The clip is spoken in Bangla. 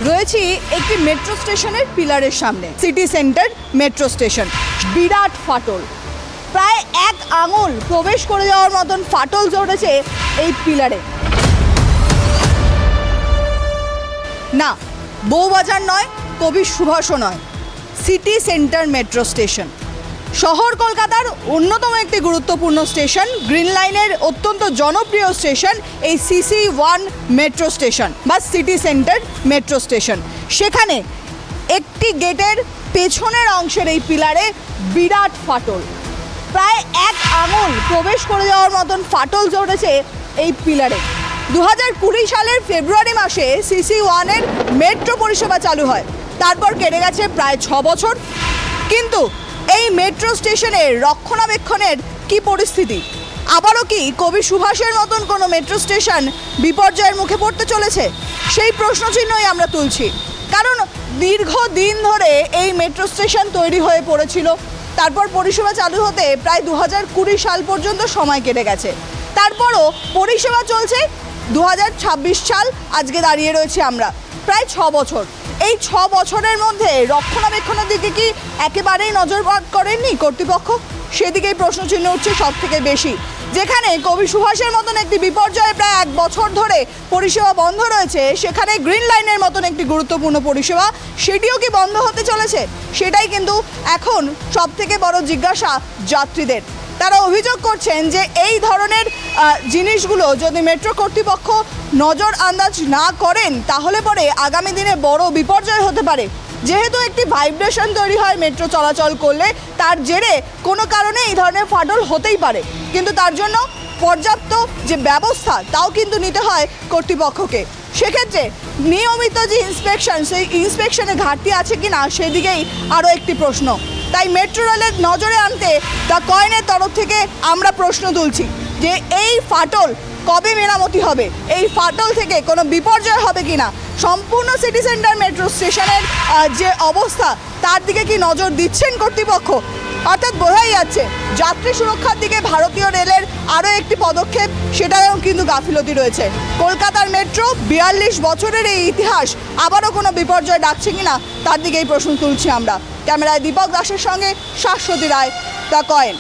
রয়েছি একটি মেট্রো স্টেশনের পিলারের সামনে, সিটি সেন্টার মেট্রো স্টেশন। বিরাট ফাটল, প্রায় 1 আঙুল প্রবেশ করে যাওয়ার মতন ফাটল জড়েছে এই পিলারে। না, বউবাজার নয়, কবি সুভাষও নয়, সিটি সেন্টার মেট্রো স্টেশন। শহর কলকাতার অন্যতম একটি গুরুত্বপূর্ণ স্টেশন, গ্রিন লাইনের অত্যন্ত জনপ্রিয় স্টেশন এই CC1 মেট্রো স্টেশন বা সিটি সেন্টার মেট্রো স্টেশন। সেখানে একটি গেটের পেছনের অংশের এই পিলারে বিরাট ফাটল, প্রায় 1 আঙুল প্রবেশ করে যাওয়ার মতন ফাটল জড়েছে এই পিলারে। 2020 সালের ফেব্রুয়ারি মাসে CC1-এর মেট্রো পরিষেবা চালু হয়। তারপর কেটে গেছে প্রায় 6 বছর। কিন্তু এই মেট্রো স্টেশনের রক্ষণাবেক্ষণের কি পরিস্থিতি? আবারও কি কবি সুভাষের মতন কোনো মেট্রো স্টেশন বিপর্যয়ের মুখে পড়তে চলেছে? সেই প্রশ্নচিহ্নই আমরা তুলছি। কারণ দীর্ঘদিন ধরে এই মেট্রো স্টেশন তৈরি হয়ে পড়েছিল, তারপর পরিষেবা চালু হতে প্রায় 2020 সাল পর্যন্ত সময় কেটে গেছে। তারপরও পরিষেবা চলছে 2026 সাল, আজকে দাঁড়িয়ে রয়েছি আমরা, প্রায় 6 বছর। এই 6 বছরের মধ্যে রক্ষণাবেক্ষণের দিকে কি একেবারেই নজরপাত করেননি কর্তৃপক্ষ? সেদিকেই প্রশ্নচিহ্ন উঠছে সব থেকে বেশি। যেখানে কবি সুভাষের মতন একটি বিপর্যয়ে প্রায় 1 বছর ধরে পরিষেবা বন্ধ রয়েছে, সেখানে গ্রিন লাইনের মতন একটি গুরুত্বপূর্ণ পরিষেবা, সেটিও কি বন্ধ হতে চলেছে? সেটাই কিন্তু এখন সব থেকে বড় জিজ্ঞাসা যাত্রীদের। তারা অভিযোগ করছেন যে এই ধরনের জিনিসগুলো যদি মেট্রো কর্তৃপক্ষ নজর আন্দাজ না করেন, তাহলে পরে আগামী দিনে বড় বিপর্যয় হতে পারে। যেহেতু একটি ভাইব্রেশন তৈরি হয় মেট্রো চলাচল করলে, তার জেরে কোনো কারণে এই ধরনের ফাটল হতেই পারে। কিন্তু তার জন্য পর্যাপ্ত যে ব্যবস্থা, তাও কিন্তু নিতে হয় কর্তৃপক্ষকে। সেক্ষেত্রে নিয়মিত যে ইন্সপেকশন, সেই ইন্সপেকশনে ঘাটতি আছে কি না, সেদিকেই আরও একটি প্রশ্ন। তাই মেট্রো রেলের নজরে আনতে দ্য কয়েনের তরফ থেকে আমরা প্রশ্ন তুলছি যে এই ফাটল কবে মেরামতি হবে, এই ফাটল থেকে কোনো বিপর্যয় হবে কি না, সম্পূর্ণ সিটি সেন্টার মেট্রো স্টেশনের যে অবস্থা, তার দিকে কি নজর দিচ্ছেন কর্তৃপক্ষ? অর্থাৎ বোঝাই যাচ্ছে যাত্রী সুরক্ষার দিকে ভারতীয় রেলের আরও একটি পদক্ষেপ, সেটাও কিন্তু গাফিলতি রয়েছে। কলকাতার মেট্রো 42 বছরের এই ইতিহাস আবারও কোনো বিপর্যয় ডাকছে কিনা, তার দিকেই প্রশ্ন তুলছি আমরা। ক্যামেরায় দীপক দাসের সঙ্গে শাশ্বতী রায়, দ্য কয়েন।